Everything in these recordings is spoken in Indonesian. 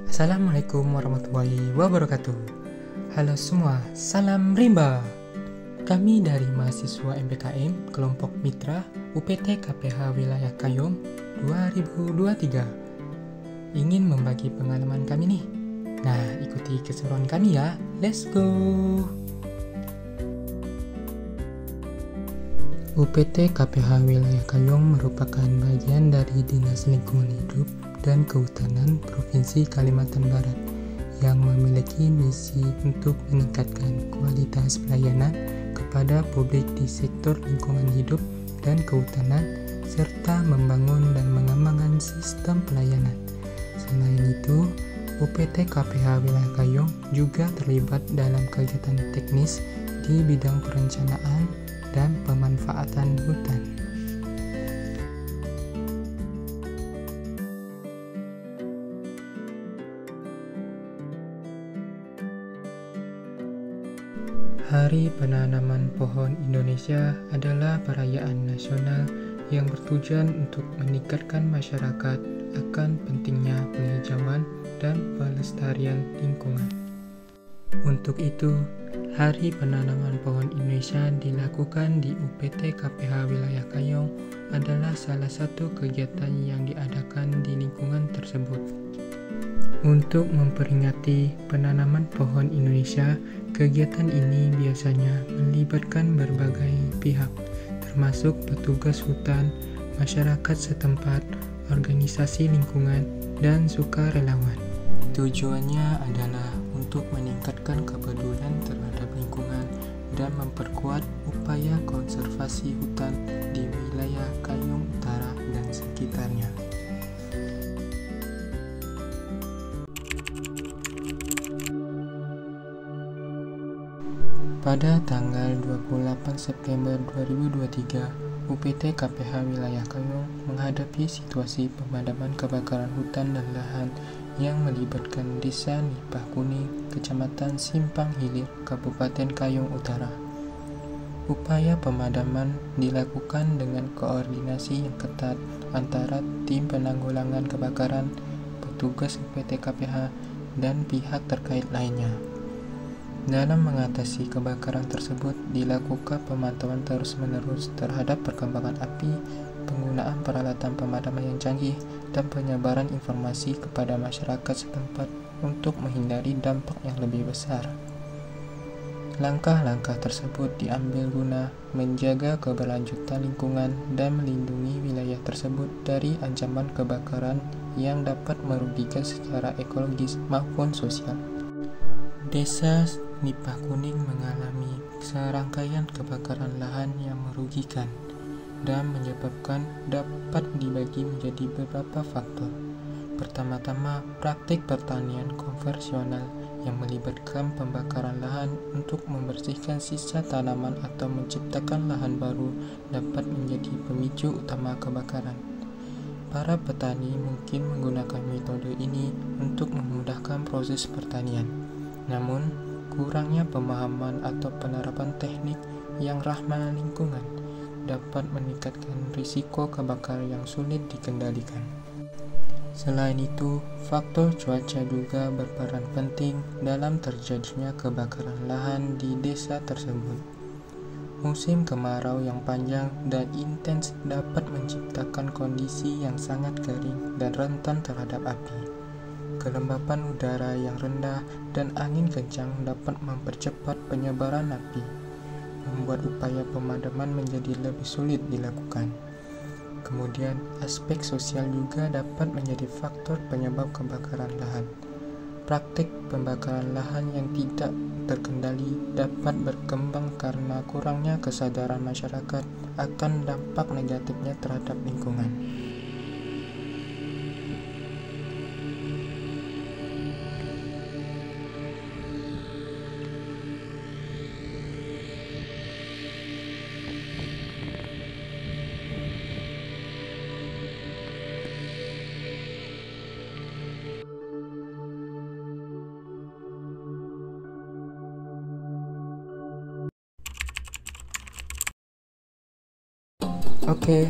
Assalamualaikum warahmatullahi wabarakatuh. Halo semua, salam rimba. Kami dari mahasiswa MPKM kelompok Mitra UPT KPH Wilayah Kayong 2023 ingin membagi pengalaman kami nih. Nah, ikuti keseruan kami ya. Let's go. UPT KPH Wilayah Kayong merupakan bagian dari Dinas Lingkungan Hidup dan Kehutanan Provinsi Kalimantan Barat yang memiliki misi untuk meningkatkan kualitas pelayanan kepada publik di sektor lingkungan hidup dan kehutanan serta membangun dan mengembangkan sistem pelayanan. Selain itu, UPT KPH Wilayah Kayong juga terlibat dalam kegiatan teknis di bidang perencanaan dan pemanfaatan hutan. Hari Penanaman Pohon Indonesia adalah perayaan nasional yang bertujuan untuk meningkatkan masyarakat akan pentingnya penghijauan dan pelestarian lingkungan. Untuk itu, Hari Penanaman Pohon Indonesia dilakukan di UPT KPH Wilayah Kayong adalah salah satu kegiatan yang diadakan di lingkungan tersebut. Untuk memperingati penanaman pohon Indonesia, kegiatan ini biasanya melibatkan berbagai pihak, termasuk petugas hutan, masyarakat setempat, organisasi lingkungan, dan sukarelawan. Tujuannya adalah untuk meningkatkan kepedulian terhadap lingkungan dan memperkuat upaya konservasi hutan di wilayah Kayong Utara dan sekitarnya. Pada tanggal 28 September 2023, UPT KPH Wilayah Kayong menghadapi situasi pemadaman kebakaran hutan dan lahan yang melibatkan Desa Nipah Kuning, Kecamatan Simpang Hilir, Kabupaten Kayong Utara. Upaya pemadaman dilakukan dengan koordinasi yang ketat antara tim penanggulangan kebakaran, petugas UPT KPH, dan pihak terkait lainnya. Dalam mengatasi kebakaran tersebut, dilakukan pemantauan terus-menerus terhadap perkembangan api, penggunaan peralatan pemadaman yang canggih, dan penyebaran informasi kepada masyarakat setempat untuk menghindari dampak yang lebih besar. Langkah-langkah tersebut diambil guna menjaga keberlanjutan lingkungan dan melindungi wilayah tersebut dari ancaman kebakaran yang dapat merugikan secara ekologis maupun sosial. Desa Nipah Kuning mengalami serangkaian kebakaran lahan yang merugikan dan menyebabkan dapat dibagi menjadi beberapa faktor. Pertama-tama, praktik pertanian konvensional yang melibatkan pembakaran lahan untuk membersihkan sisa tanaman atau menciptakan lahan baru dapat menjadi pemicu utama kebakaran. Para petani mungkin menggunakan metode ini untuk memudahkan proses pertanian. Namun, kurangnya pemahaman atau penerapan teknik yang ramah lingkungan dapat meningkatkan risiko kebakaran yang sulit dikendalikan. Selain itu, faktor cuaca juga berperan penting dalam terjadinya kebakaran lahan di desa tersebut. Musim kemarau yang panjang dan intens dapat menciptakan kondisi yang sangat kering dan rentan terhadap api. Kelembapan udara yang rendah dan angin kencang dapat mempercepat penyebaran api, membuat upaya pemadaman menjadi lebih sulit dilakukan. Kemudian, aspek sosial juga dapat menjadi faktor penyebab kebakaran lahan. Praktik pembakaran lahan yang tidak terkendali dapat berkembang karena kurangnya kesadaran masyarakat akan dampak negatifnya terhadap lingkungan. Oke,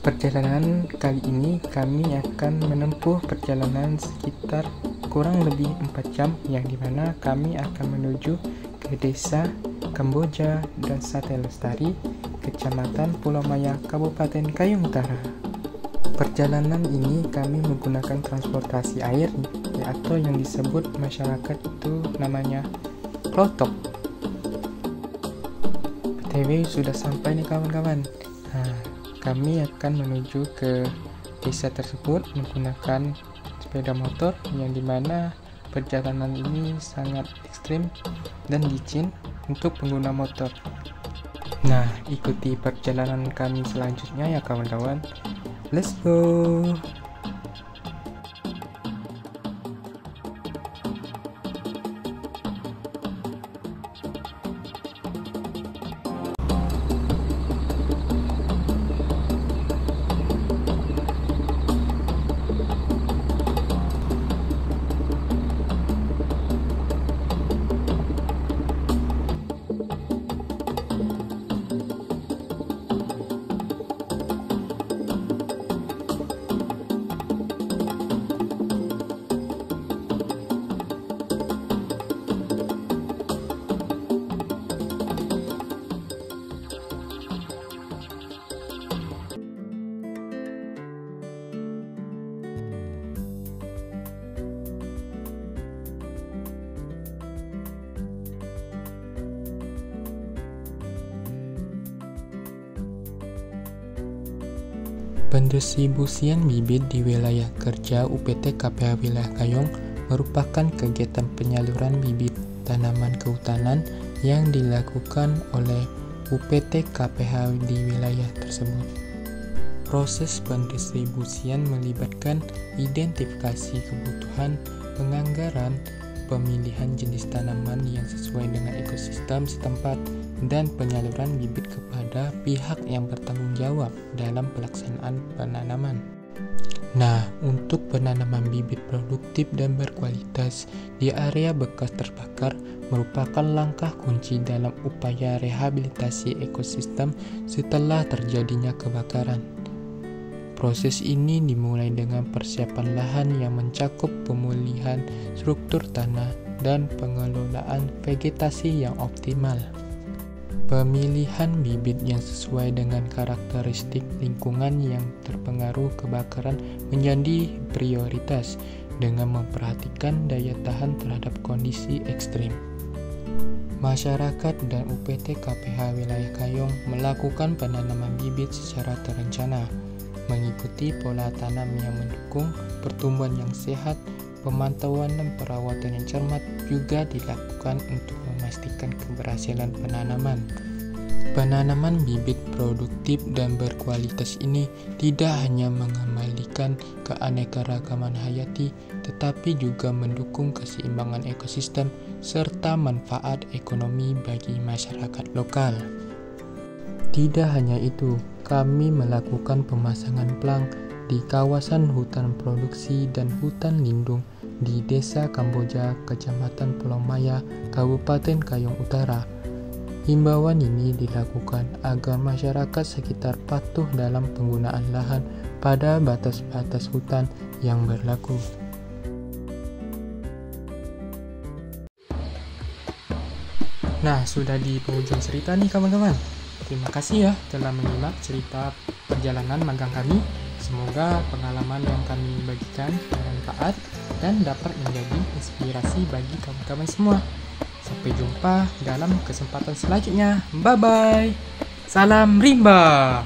Perjalanan kali ini kami akan menempuh perjalanan sekitar kurang lebih 4 jam, yang dimana kami akan menuju ke desa Kamboja, Desa Telestari, Kecamatan Pulau Maya, Kabupaten Kayong Utara. Perjalanan ini kami menggunakan transportasi air atau yang disebut masyarakat itu namanya klotok. BTW sudah sampai nih kawan-kawan. Kami akan menuju ke desa tersebut menggunakan sepeda motor, yang dimana perjalanan ini sangat ekstrim dan licin untuk pengguna motor. Nah, ikuti perjalanan kami selanjutnya ya kawan-kawan. Let's go! Pendistribusian bibit di wilayah kerja UPT KPH Wilayah Kayong merupakan kegiatan penyaluran bibit tanaman kehutanan yang dilakukan oleh UPT KPH di wilayah tersebut. Proses pendistribusian melibatkan identifikasi kebutuhan, penganggaran, pemilihan jenis tanaman yang sesuai dengan ekosistem setempat, dan penyaluran bibit kepada pihak yang bertanggung jawab dalam pelaksanaan penanaman. Nah, untuk penanaman bibit produktif dan berkualitas di area bekas terbakar merupakan langkah kunci dalam upaya rehabilitasi ekosistem setelah terjadinya kebakaran. Proses ini dimulai dengan persiapan lahan yang mencakup pemulihan struktur tanah dan pengelolaan vegetasi yang optimal. Pemilihan bibit yang sesuai dengan karakteristik lingkungan yang terpengaruh kebakaran menjadi prioritas dengan memperhatikan daya tahan terhadap kondisi ekstrim. Masyarakat dan UPT KPH Wilayah Kayong melakukan penanaman bibit secara terencana, mengikuti pola tanam yang mendukung pertumbuhan yang sehat. Pemantauan dan perawatan yang cermat juga dilakukan untuk memastikan keberhasilan penanaman. Penanaman bibit produktif dan berkualitas ini tidak hanya mengembalikan keanekaragaman hayati, tetapi juga mendukung keseimbangan ekosistem serta manfaat ekonomi bagi masyarakat lokal. Tidak hanya itu, kami melakukan pemasangan plang di kawasan hutan produksi dan hutan lindung di Desa Kamboja, Kecamatan Pulau Maya, Kabupaten Kayong Utara. Himbauan ini dilakukan agar masyarakat sekitar patuh dalam penggunaan lahan pada batas-batas hutan yang berlaku. Nah, sudah di penghujung cerita nih kawan-kawan. Terima kasih ya telah menyimak cerita perjalanan magang kami. Semoga pengalaman yang kami bagikan bermanfaat dan dapat menjadi inspirasi bagi kawan-kawan semua. Sampai jumpa dalam kesempatan selanjutnya. Bye-bye. Salam rimba.